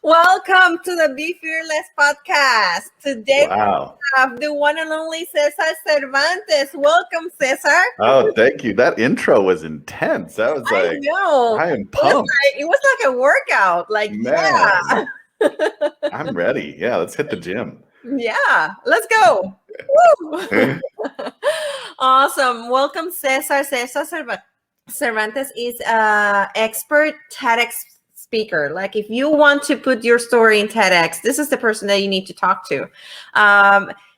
Welcome to the Be Fearless podcast. Today Wow. we have the one and only Cesar Cervantes. Welcome, Cesar. Oh, thank you. That intro was intense. I was I like, know. I am pumped. It was like a workout. Like, Man, I'm ready. Yeah, let's hit the gym. yeah, let's go. Woo! Awesome. Welcome, Cesar. Cervantes is an expert TEDx speaker. Like, if you want to put your story in TEDx, this is the person that you need to talk to.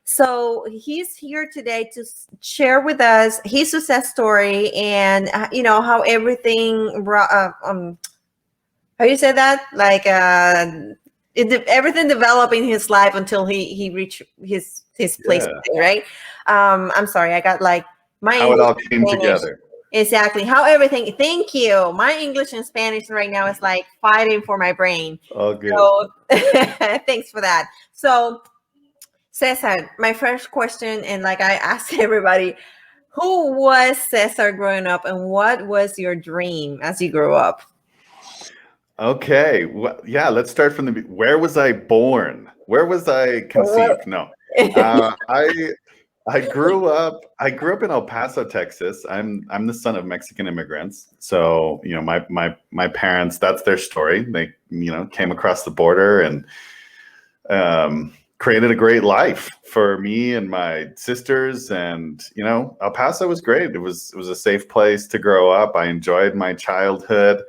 So he's here today to share with us his success story and how everything. How you say that? Like everything developed in his life until he reached his place, right? I'm sorry, I got like my how English it all came together. Exactly. How everything. Thank you. My English and Spanish right now is like fighting for my brain. Oh, good. So thanks for that. So Cesar, my first question, and like I asked everybody, who was Cesar growing up and what was your dream as you grew up? Okay. Well, yeah, let's start from where was I born? Where was I conceived? No. I grew up in El Paso, Texas. I'm the son of Mexican immigrants. So, my parents, that's their story. They, came across the border and created a great life for me and my sisters. And, El Paso was great. It was a safe place to grow up. I enjoyed my childhood.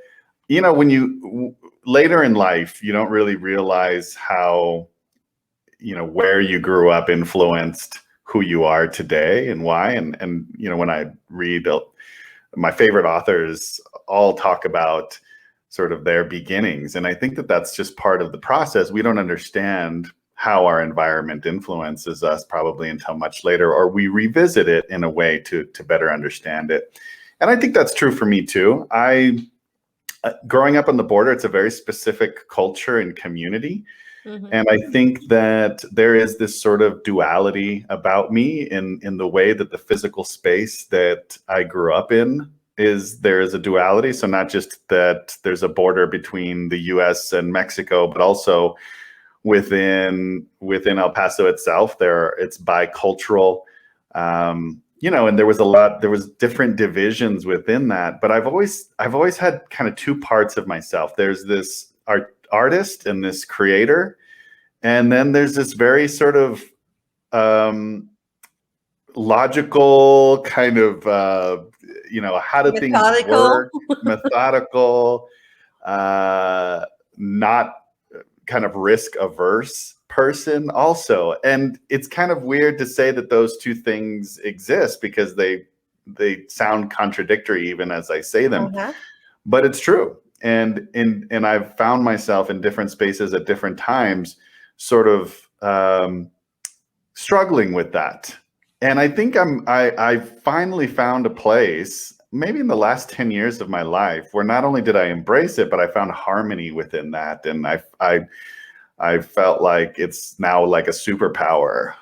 When you later in life, you don't really realize how, where you grew up influenced who you are today and why. And when I read my favorite authors all talk about sort of their beginnings. And I think that that's just part of the process. We don't understand how our environment influences us probably until much later, or we revisit it in a way to better understand it. And I think that's true for me too. Growing up on the border, it's a very specific culture and community. Mm-hmm. And I think that there is this sort of duality about me in the way that the physical space that I grew up in there is a duality. So not just that there's a border between the US and Mexico, but also within El Paso itself, it's bicultural. And there was different divisions within that, but I've always had kind of two parts of myself. There's this artist and this creator, and then there's this very sort of logical kind of how do things work, methodical, not kind of risk averse person also. And it's kind of weird to say that those two things exist because they sound contradictory even as I say them. But it's true. And I've found myself in different spaces at different times sort of struggling with that. And I think I finally found a place maybe in the last 10 years of my life where not only did I embrace it, but I found harmony within that. And I felt like it's now like a superpower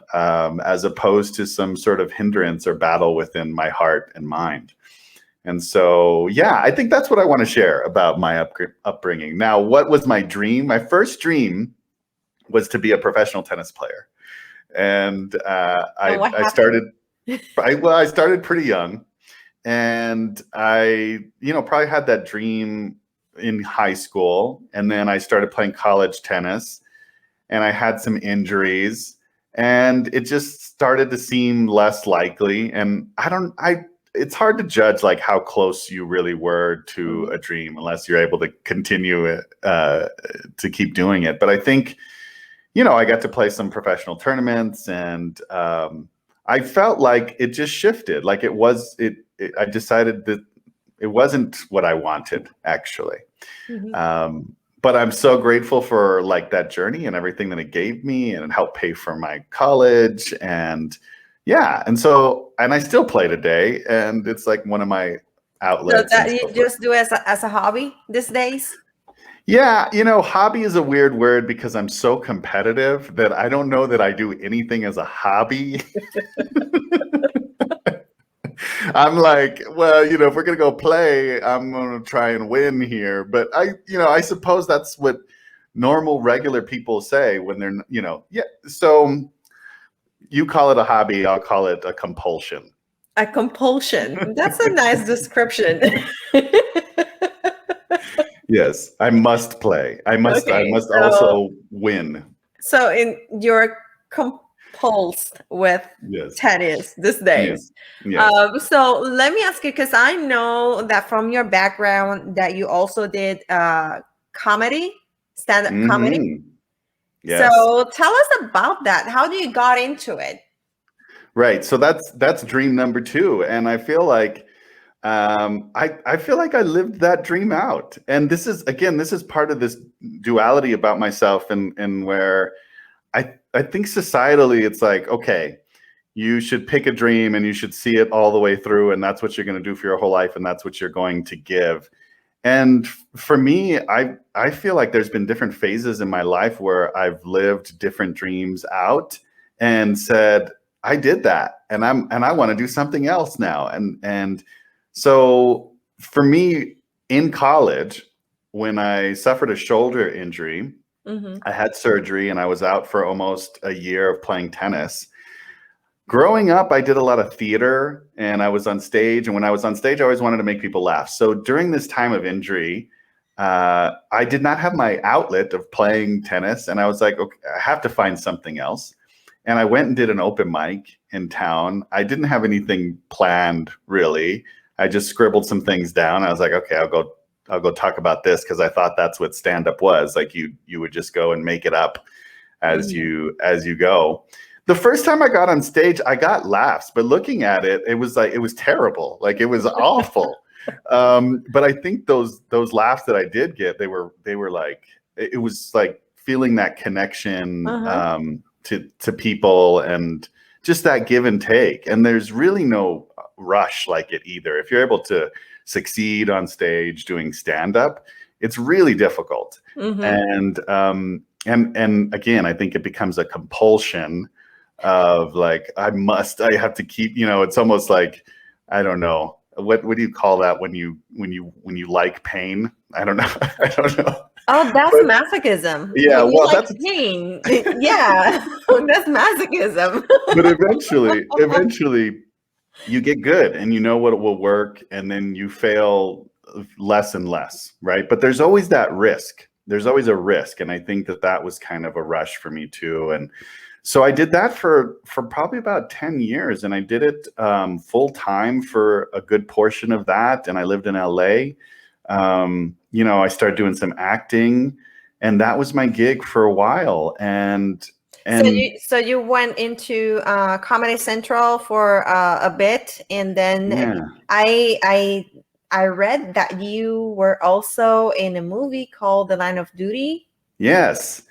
as opposed to some sort of hindrance or battle within my heart and mind. And so, yeah, I think that's what I want to share about my upbringing. Now, what was my dream? My first dream was to be a professional tennis player. And I started pretty young. And I, probably had that dream in high school. And then I started playing college tennis. And I had some injuries, and it just started to seem less likely. And it's hard to judge like how close you really were to a dream unless you're able to continue it, to keep doing it. But I think, I got to play some professional tournaments, and I felt like it just shifted. Like I decided that it wasn't what I wanted, actually. Mm-hmm. But I'm so grateful for like that journey and everything that it gave me, and it helped pay for my college. And yeah. And I still play today, and it's like one of my outlets. So that you just do as a hobby these days? Yeah. Hobby is a weird word because I'm so competitive that I don't know that I do anything as a hobby. I'm like, well, if we're going to go play, I'm going to try and win here. But I suppose that's what normal, regular people say when they're, yeah. So you call it a hobby, I'll call it a compulsion. A compulsion. That's a nice description. Yes, I must play. I must also win. So you're compulsed with tennis these days. Yes. So let me ask you, because I know that from your background that you also did comedy, stand-up comedy. Yes. So tell us about that. How do you got into it? Right. So that's dream number 2. And I feel like I feel like I lived that dream out. And this is part of this duality about myself, and where I think societally it's like, okay, you should pick a dream and you should see it all the way through, and that's what you're going to do for your whole life, and that's what you're going to give. And for me, I feel like there's been different phases in my life where I've lived different dreams out and said, I did that, and I want to do something else now. And so for me, in college, when I suffered a shoulder injury, I had surgery and I was out for almost a year of playing tennis. Growing up, I did a lot of theater and I was on stage. And when I was on stage, I always wanted to make people laugh. So during this time of injury, I did not have my outlet of playing tennis. And I was like, okay, I have to find something else. And I went and did an open mic in town. I didn't have anything planned, really. I just scribbled some things down. I was like, okay, I'll go talk about this, because I thought that's what stand-up was. Like you would just go and make it up as you go. The first time I got on stage, I got laughs, but looking at it, it was terrible. Like it was awful. But I think those laughs that I did get, they were like, it was like feeling that connection to people, and just that give and take. And there's really no rush like it either. If you're able to succeed on stage doing stand-up, it's really difficult. And again, I think it becomes a compulsion of like, I have to keep, it's almost like, I don't know, what do you call that when you like pain? I don't know. I don't know. Oh, that's masochism. Yeah, well, that's pain. Yeah, that's masochism. But eventually you get good and you know what will work, and then you fail less and less, right? But there's always that risk. There's always a risk, and I think that was kind of a rush for me too. And so I did that for probably about 10 years, and I did it full time for a good portion of that. And I lived in LA. I started doing some acting, and that was my gig for a while. And so you went into Comedy Central for a bit, and then I read that you were also in a movie called The Line of Duty. Yes.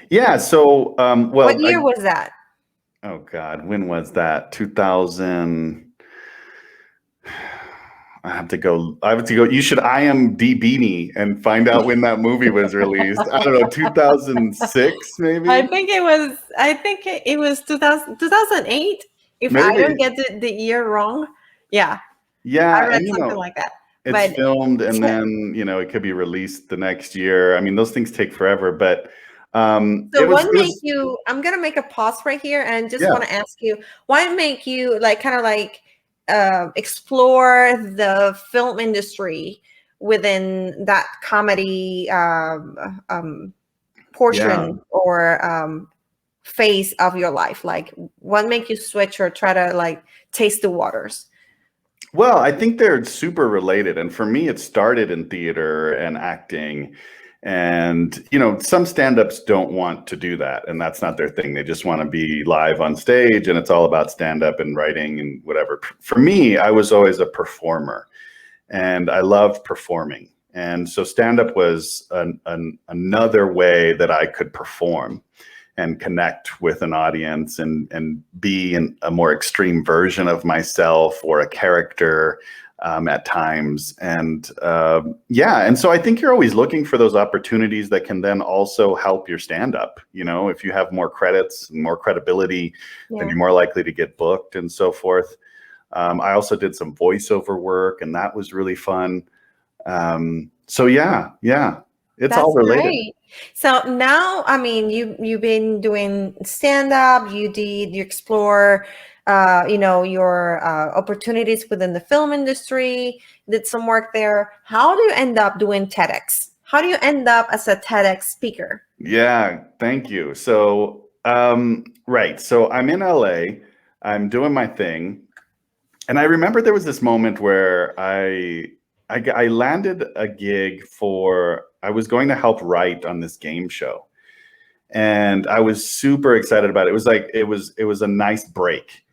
Yeah. So, what year was that? Oh God, when was that? 2000. I have to go. You should IMDb me and find out when that movie was released. I don't know, 2006 maybe. I think it was 2008. If maybe. I don't get the year wrong. Yeah. Yeah, I read something like that. It's filmed, and then it could be released the next year. I mean, those things take forever, but. I'm gonna make a pause right here and just want to ask you, why make you explore the film industry within that comedy portion or phase of your life? Like, what make you switch or try to taste the waters? Well, I think they're super related, and for me, it started in theater and acting. And, some stand-ups don't want to do that, and that's not their thing. They just want to be live on stage, and it's all about stand-up and writing and whatever. For me, I was always a performer, and I loved performing. And so stand-up was another way that I could perform and connect with an audience and be in a more extreme version of myself or a character at times. And and so I think you're always looking for those opportunities that can then also help your stand-up. If you have more credits and more credibility, then you're more likely to get booked and so forth. I also did some voiceover work, and that was really fun. So yeah. It's That's all related. great. So now, I mean, you've been doing stand up. You explore, your opportunities within the film industry. Did some work there. How do you end up doing TEDx? How do you end up as a TEDx speaker? Yeah, thank you. So, right. So I'm in LA, I'm doing my thing. And I remember there was this moment where I landed a gig I was going to help write on this game show. And I was super excited about it. It was like, it was a nice break.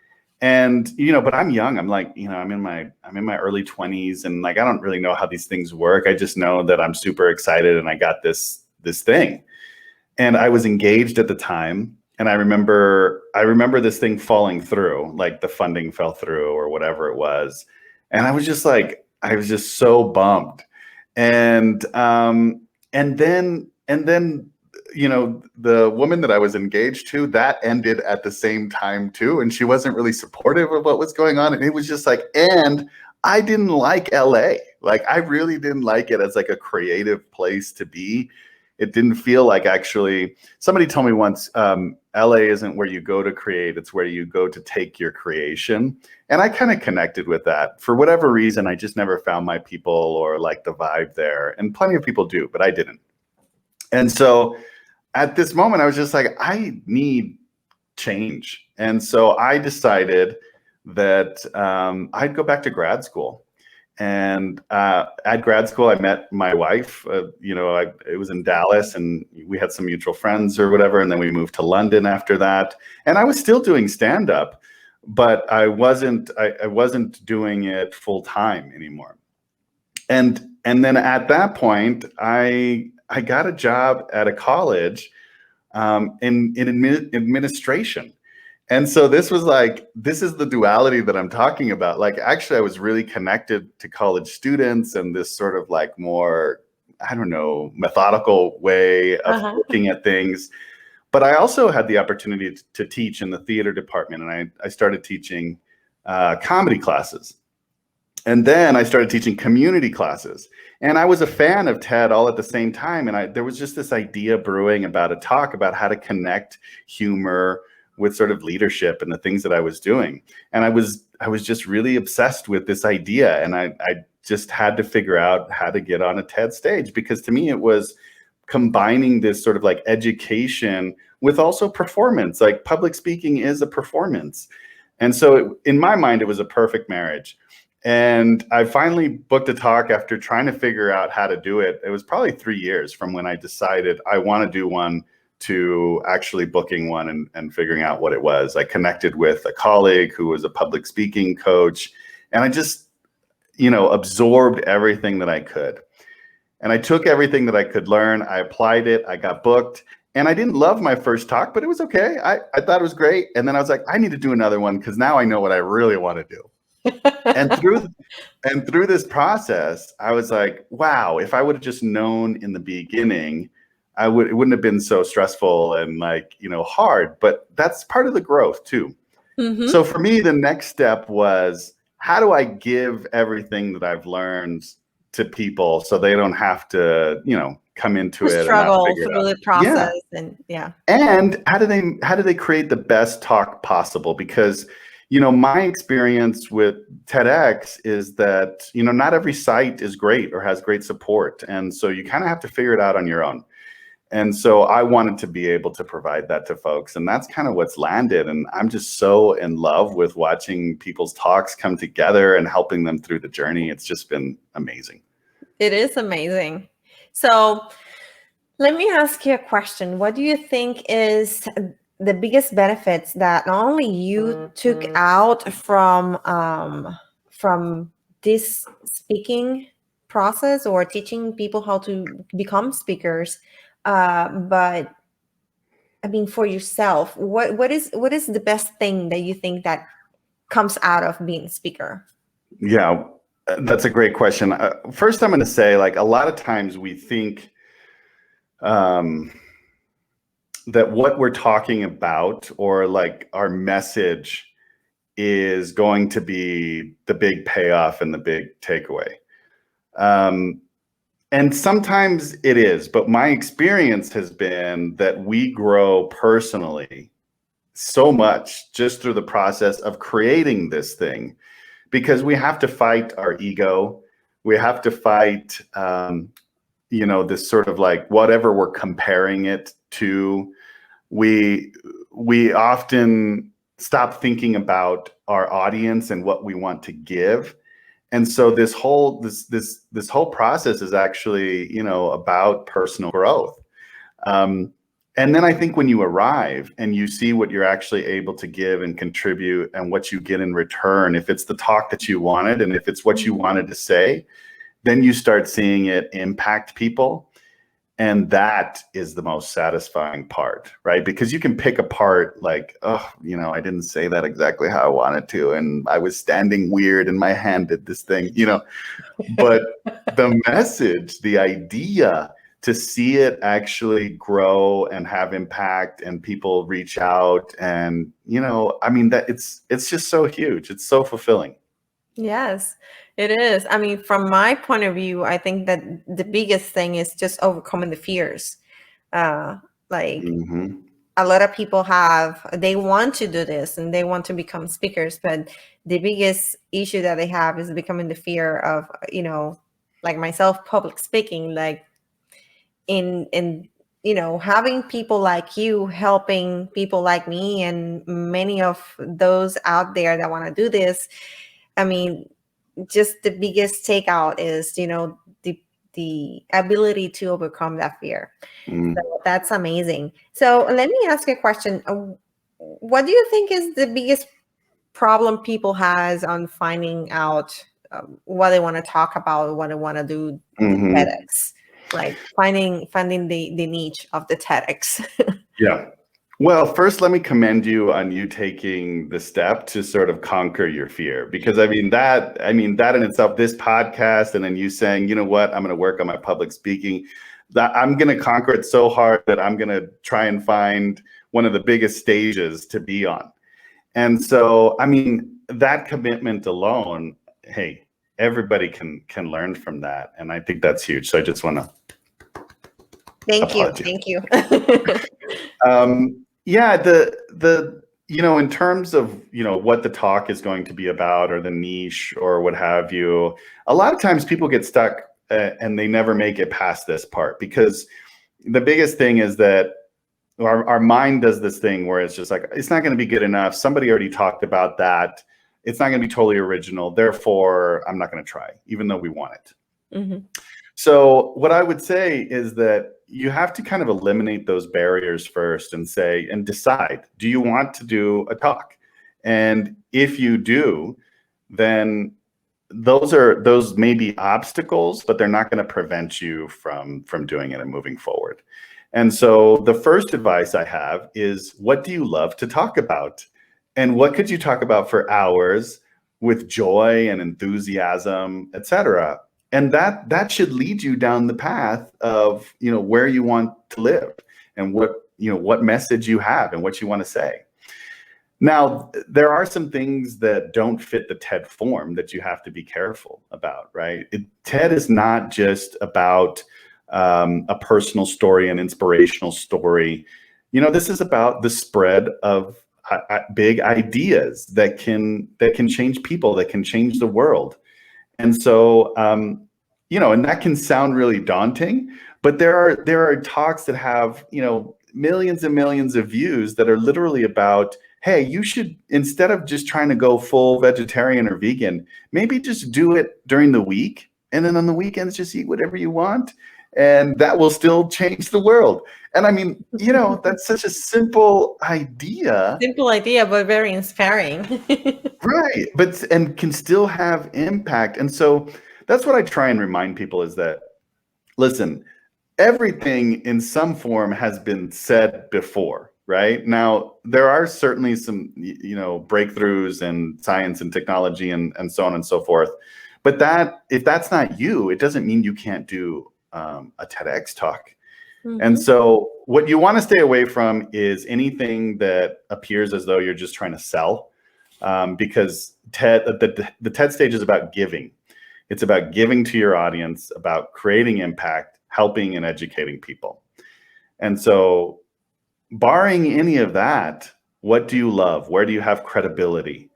And, but I'm young. I'm like, I'm in my early 20s, and like, I don't really know how these things work. I just know that I'm super excited and I got this thing. And I was engaged at the time, and I remember this thing falling through, like the funding fell through or whatever it was. And I was just so bummed. And then the woman that I was engaged to, that ended at the same time too, and she wasn't really supportive of what was going on. And it was just like, and I didn't like LA. Like, I really didn't like it as like a creative place to be. It didn't feel like, actually, somebody told me once, LA isn't where you go to create, it's where you go to take your creation. And I kind of connected with that. For whatever reason, I just never found my people or like the vibe there. And plenty of people do, but I didn't. And so at this moment, I was just like, I need change. And so I decided that I'd go back to grad school. And at grad school, I met my wife. It was in Dallas, and we had some mutual friends or whatever. And then we moved to London after that. And I was still doing stand-up, but I wasn't doing it full time anymore. And then at that point, I got a job at a college in administration. And so this was like, this is the duality that I'm talking about. Like, actually, I was really connected to college students and this sort of like more, I don't know, methodical way of looking at things. But I also had the opportunity to teach in the theater department, and I started teaching comedy classes. And then I started teaching community classes. And I was a fan of TED all at the same time. And there was just this idea brewing about a talk about how to connect humor with sort of leadership and the things that I was doing. And I was just really obsessed with this idea. And I just had to figure out how to get on a TED stage, because to me, it was combining this sort of like education with also performance. Like, public speaking is a performance. And so in my mind, it was a perfect marriage. And I finally booked a talk after trying to figure out how to do it. It was probably 3 years from when I decided I want to do one to actually booking one and figuring out what it was. I connected with a colleague who was a public speaking coach, and I just, absorbed everything that I could. And I took everything that I could learn, I applied it, I got booked. And I didn't love my first talk, but it was okay. I thought it was great. And then I was like, I need to do another one, because now I know what I really want to do. And through this process, I was like, wow, if I would have just known in the beginning, it wouldn't have been so stressful and like, hard. But that's part of the growth too. Mm-hmm. So for me, the next step was, how do I give everything that I've learned to people so they don't have to, come into it struggle through the process? Yeah. And how do they create the best talk possible? Because my experience with TEDx is that, not every site is great or has great support. And so you kind of have to figure it out on your own. And so I wanted to be able to provide that to folks. And that's kind of what's landed. And I'm just so in love with watching people's talks come together and helping them through the journey. It's just been amazing. It is amazing. So let me ask you a question. What do you think is the biggest benefits that not only you took out from this speaking process or teaching people how to become speakers, but I mean, for yourself, what is the best thing that you think that comes out of being a speaker? Yeah, that's a great question. First, I'm going to say, like, a lot of times we think that what we're talking about, or like our message, is going to be the big payoff and the big takeaway. And sometimes it is, but my experience has been that we grow personally so much just through the process of creating this thing, because we have to fight our ego. We have to fight, this sort of like whatever we're comparing it to. We often stop thinking about our audience and what we want to give. And so this whole process is actually, about personal growth. And then I think when you arrive and you see what you're actually able to give and contribute and what you get in return, if it's the talk that you wanted and if it's what you wanted to say, then you start seeing it impact people. And that is the most satisfying part, right? Because you can pick apart like, oh, I didn't say that exactly how I wanted to. And I was standing weird and my hand did this thing, but the message, the idea, to see it actually grow and have impact and people reach out and, that it's just so huge. It's so fulfilling. Yes, it is. I mean, from my point of view, I think that the biggest thing is just overcoming the fears. Like a lot of people they want to do this and they want to become speakers, but the biggest issue that they have is becoming the fear of, like myself, public speaking, like in having people like you helping people like me and many of those out there that want to do this. I mean, just the biggest takeout is, the ability to overcome that fear. So that's amazing. So let me ask you a question. What do you think is the biggest problem people has on finding out what they want to talk about, what they want to do TEDx? Like finding the niche of the TEDx. Yeah. Well, first, let me commend you on you taking the step to sort of conquer your fear, because that in itself, this podcast, and then you saying, you know what, I'm going to work on my public speaking, that I'm going to conquer it so hard that I'm going to try and find one of the biggest stages to be on. And so, that commitment alone, hey, everybody can learn from that. And I think that's huge. So I just want to Thank you. Yeah, in terms of, what the talk is going to be about or the niche or what have you, a lot of times people get stuck and they never make it past this part, because the biggest thing is that our mind does this thing where it's just like, it's not going to be good enough. Somebody already talked about that. It's not going to be totally original. Therefore, I'm not going to try, even though we want it. So what I would say is that you have to kind of eliminate those barriers first and decide, do you want to do a talk? And if you do, then those may be obstacles, but they're not going to prevent you from doing it and moving forward. And so the first advice I have is, what do you love to talk about? And what could you talk about for hours with joy and enthusiasm, etc.? And that should lead you down the path of, where you want to live and what message you have and what you want to say. Now, there are some things that don't fit the TED form that you have to be careful about, right? TED is not just about a personal story, an inspirational story. This is about the spread of big ideas that can change people, that can change the world. And so, and that can sound really daunting, but there are talks that have, millions and millions of views that are literally about, hey, you should, instead of just trying to go full vegetarian or vegan, maybe just do it during the week. And then on the weekends, just eat whatever you want. And that will still change the world. And that's such a simple idea. Simple idea, but very inspiring. Right. And can still have impact. And so that's what I try and remind people is that, listen, everything in some form has been said before, right? Now, there are certainly some, breakthroughs in science and technology and so on and so forth. But if that's not you, it doesn't mean you can't do a TEDx talk. And so what you want to stay away from is anything that appears as though you're just trying to sell, because the TED stage is about giving. It's about giving to your audience, about creating impact, helping and educating people. And so barring any of that, what do you love? Where do you have credibility?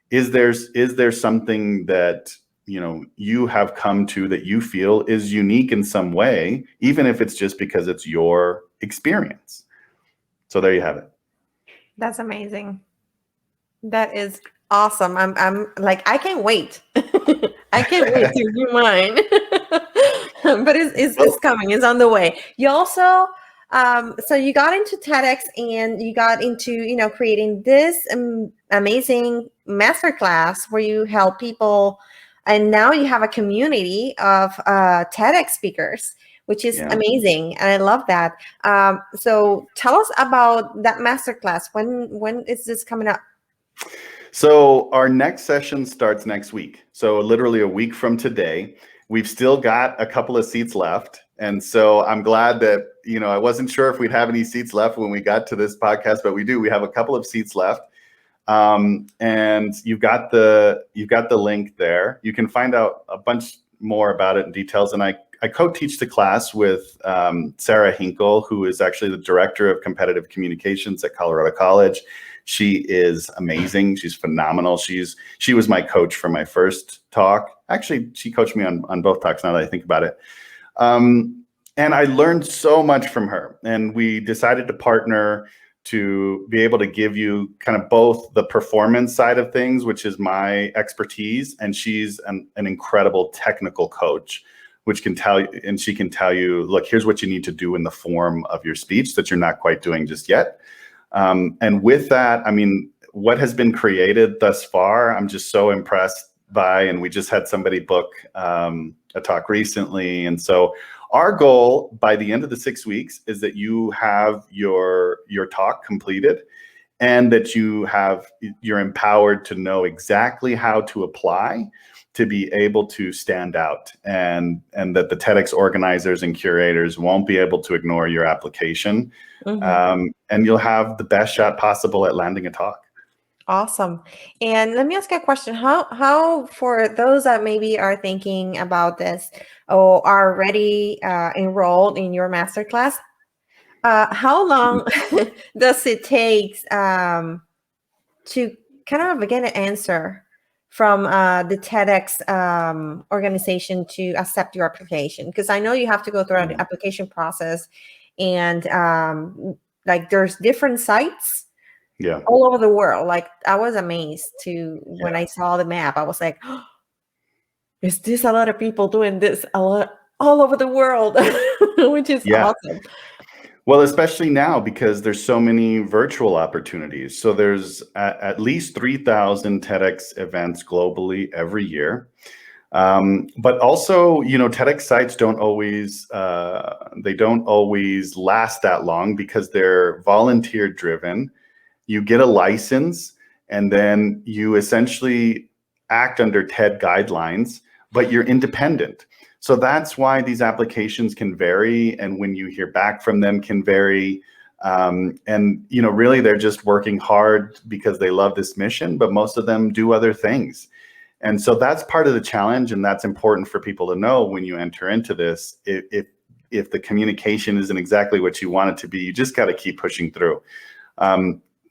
Is there something that you have come to that you feel is unique in some way, even if it's just because it's your experience? So there you have it. That's amazing. That is awesome. I'm like, I can't wait. I can't wait to do mine. But it's coming. It's on the way. You also, so you got into TEDx and you got into, creating this amazing masterclass where you help people. And now you have a community of TEDx speakers, which is amazing. And I love that. So tell us about that masterclass. When is this coming up? So our next session starts next week. So literally a week from today. We've still got a couple of seats left. And so I'm glad that, I wasn't sure if we'd have any seats left when we got to this podcast, but we do. We have a couple of seats left. And you've got the link there. You can find out a bunch more about it in details. And I co-teach the class with Sarah Hinkle, who is actually the director of competitive communications at Colorado College. She is amazing. She's phenomenal. She was my coach for my first talk. Actually, she coached me on both talks now that I think about it. And I learned so much from her. And we decided to partner to be able to give you kind of both the performance side of things, which is my expertise, and she's an incredible technical coach, which can tell you, and she can tell you, look, here's what you need to do in the form of your speech that you're not quite doing just yet. And with that, I mean, what has been created thus far, I'm just so impressed by, and we just had somebody book a talk recently. And so our goal by the end of the 6 weeks is that you have your talk completed and that you're empowered to know exactly how to apply to be able to stand out, and that the TEDx organizers and curators won't be able to ignore your application. And you'll have the best shot possible at landing a talk. Awesome. And let me ask you a question. How for those that maybe are thinking about this or are already enrolled in your masterclass, how long does it take to kind of get an answer from the TEDx organization to accept your application? Because I know you have to go through an application process, and like there's different sites all over the world. Like I was amazed when I saw the map. I was like, oh, is this a lot of people doing this all over the world? Which is awesome. Well, especially now because there's so many virtual opportunities. So there's at least 3,000 TEDx events globally every year. But also, TEDx sites don't always last that long because they're volunteer driven. You get a license and then you essentially act under TED guidelines, but you're independent. So that's why these applications can vary, and when you hear back from them can vary. And really they're just working hard because they love this mission, but most of them do other things. And so that's part of the challenge, and that's important for people to know when you enter into this. If the communication isn't exactly what you want it to be, you just got to keep pushing through.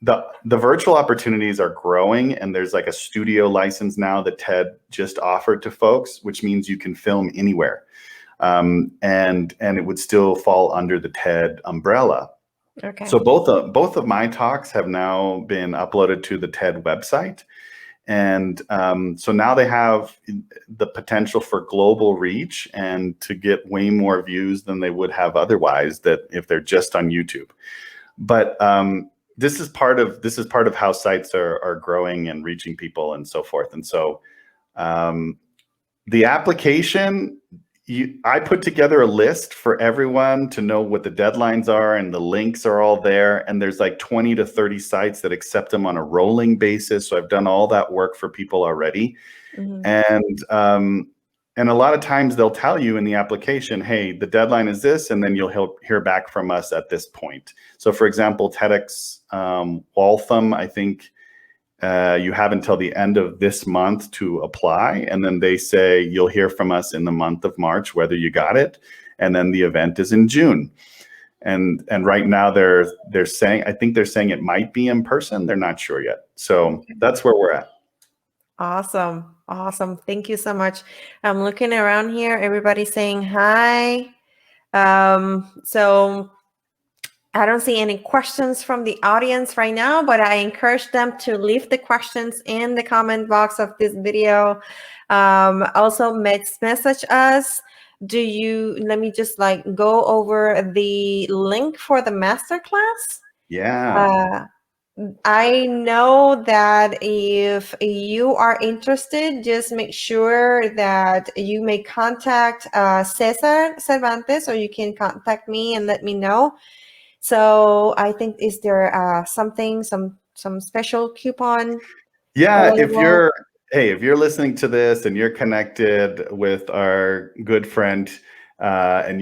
The virtual opportunities are growing, and there's like a studio license now that TED just offered to folks, which means you can film anywhere, and it would still fall under the TED umbrella. Okay. So both of my talks have now been uploaded to the TED website, and so now they have the potential for global reach and to get way more views than they would have otherwise, that if they're just on YouTube. But this is part of how sites are growing and reaching people and so forth. And so the application, I put together a list for everyone to know what the deadlines are, and the links are all there. And there's like 20 to 30 sites that accept them on a rolling basis. So I've done all that work for people already. And a lot of times they'll tell you in the application, hey, the deadline is this, and then you'll hear back from us at this point. So for example, TEDx Waltham, I think You have until the end of this month to apply, and then they say you'll hear from us in the month of March whether you got it, and then the event is in June. And right now they're saying, I think they're saying it might be in person. They're not sure yet. So that's where we're at. Awesome. Awesome. Thank you so much. I'm looking around here. Everybody's saying hi. So I don't see any questions from the audience right now, but I encourage them to leave the questions in the comment box of this video. Also message us. Let me just like go over the link for the masterclass. Yeah. I know that if you are interested, just make sure that you may contact Cesar Cervantes, or you can contact me and let me know. So I think, is there some special coupon? Yeah, available? if you're listening to this and you're connected with our good friend, and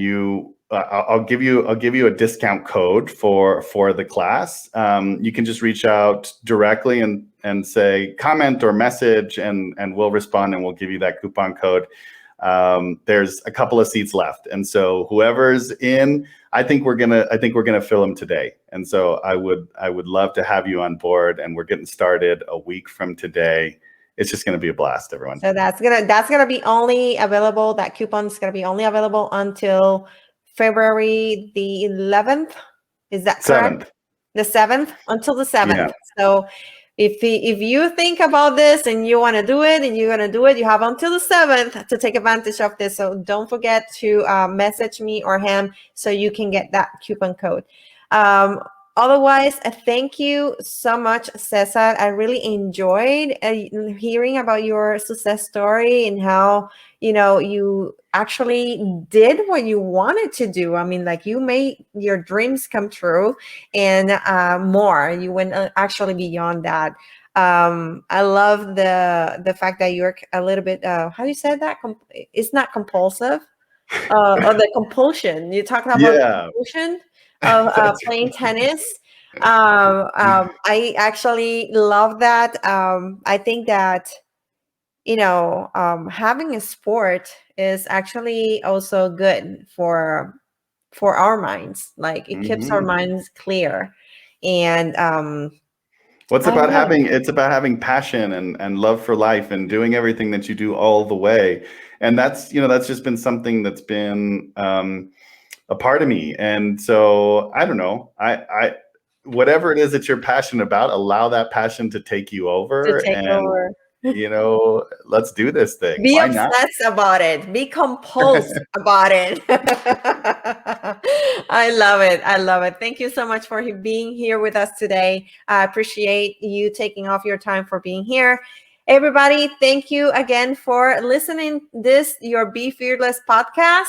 I'll give you a discount code for the class. You can just reach out directly and say comment or message, and we'll respond, and we'll give you that coupon code. There's a couple of seats left, and so whoever's in, I think we're gonna fill them today. And so I would love to have you on board, and we're getting started a week from today. It's just gonna be a blast, everyone. So that's gonna be only available. That coupon is gonna be only available until February the 11th. Is that correct? 7th. The 7th, until the 7th. Yeah. So if you think about this and you want to do it and you're going to do it, you have until the 7th to take advantage of this. So don't forget to message me or him so you can get that coupon code. Otherwise, thank you so much, Cesar. I really enjoyed hearing about your success story and how, you actually did what you wanted to do. I mean, like, you made your dreams come true and more. You went actually beyond that. I love the fact that you're a little bit, how you said that? It's not compulsive, or the compulsion. You talked about Yeah. compulsion of playing tennis. I actually love that. I think that, having a sport is actually also good for our minds. Like, it keeps our minds clear. And it's about having passion and love for life and doing everything that you do all the way. And that's just been something that's been a part of me. And so I don't know, I whatever it is that you're passionate about, allow that passion to take you over. Let's do this thing. Be Why not? obsessed about it. Be compulsed about it. I love it. I love it. Thank you so much for being here with us today. I appreciate you taking off your time for being here. Everybody, thank you again for listening this your Be Fearless podcast.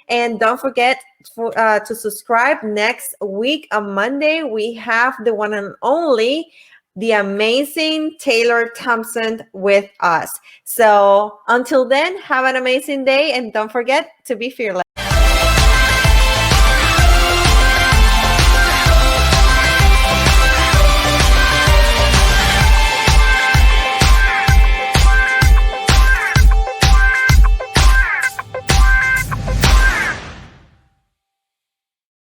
And don't forget to subscribe. Next week on Monday, we have the one and only, the amazing Taylor Thompson with us. So until then, have an amazing day, and don't forget to be fearless.